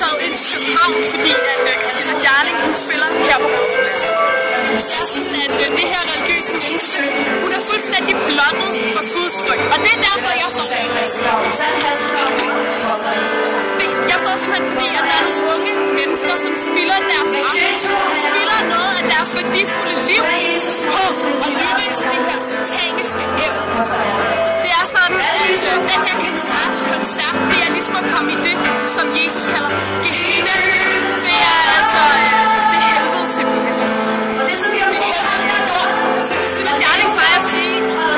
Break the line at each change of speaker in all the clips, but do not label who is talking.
taget ind til København, fordi at Christina Jarling, hun spiller her på Rådhuspladsen. Det er sådan, at det her religiøse menneske, hun er fuldstændig blottet for Guds frygt. Og det er derfor, jeg står bag. Jeg står simpelthen fordi, at der er nogle unge mennesker, som spilder deres aften, spilder noget af deres værdifulde liv på at lytte til de her sataniske evner. Det er sådan, at den her koncert, det er ligesom at komme i det, som Jesus kalder Gehenna. Det er altså det helvede simpelthen. Det er helvede, så Christina Jarling plejer at sige,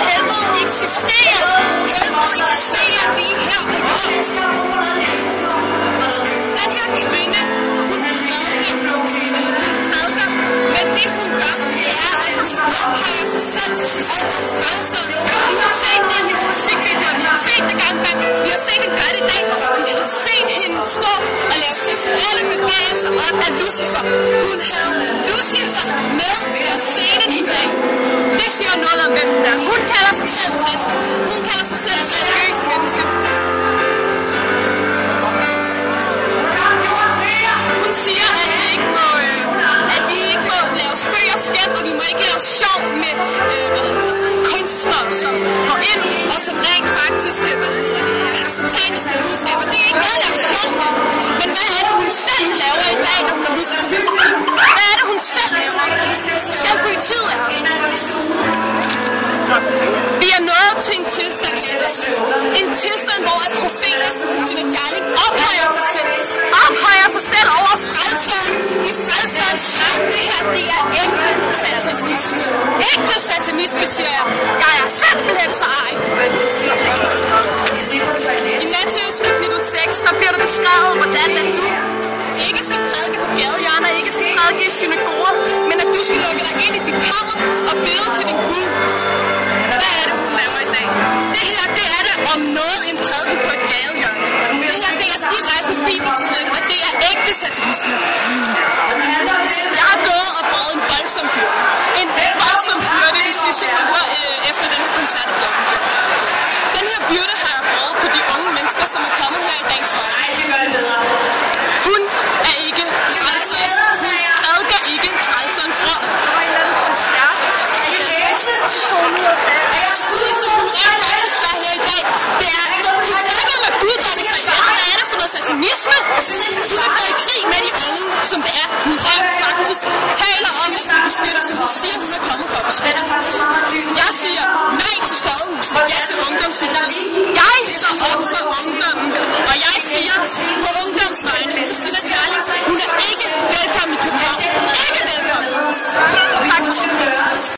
helvede eksisterer. Helvede eksisterer lige her på jorden. Den her kvinde, hun prædiker, men det hun gør, det er, at hun ophøjer sig selv til sit frelser. Vi har set det i hendes musikvideoer, vi har set det gang, vi har set hende gøre det i dag, vi har set hende stå og lave seksuelle bevægelser op af Lucifer. Hun havde Lucifer med på scenen i dag. Det siger noget om, hvem hun er. Hun kalder sig selv kristen. Hun kalder sig selv et religiøst menneske. Hun siger, at vi ikke må lave spøg og skæld, og vi må ikke lave sjov med kunstnere, som går ind og som rent faktisk har sataniske budskaber. Det er ikke noget at lave sjov med. Men hvad er det, hun selv laver i dag, når hun har lyst til musik? Hvad er det, hun selv laver? Selv politiet er her. Vi er nået til en tilstand i dag. En tilstand, hvor at profeter som Christina Jarling ophøjer sig selv over frelseren. I frelserens navn. Det her, det er ægte satanisme. Ægte satanisme, siger jeg. Jeg er simpelthen så ej. I Matthæus kapitel 6, der bliver det beskrevet, hvordan at du ikke skal prædike på gadehjørner, ikke skal prædike i synagoger, men at du skal lukke dig ind i dit kammer og bede til din Gud. Hvad er det, hun laver i dag? Det her, det er det om noget en prædiken på et gadehjørne. Det her, det er direkte bibelstridigt, og det er ægte satanisme. Jeg har gået og båret en voldsom byrde. En voldsom byrde de sidste uger efter den her koncert er blevet gjort. Den her byrde har jeg båret på de unge mennesker, som er kommet her i dags vej. Hun er ikke frelseren. Hun prædiker ikke frelserens ord. Satanisme. Hun er gået i krig med de unge, som det er. Hun rent faktisk taler om, at hun beskytter, som hun siger, hun er kommet for at beskytte. Jeg siger nej til fadhusen, ja til ungdomshuset. Jeg står op for ungdommen.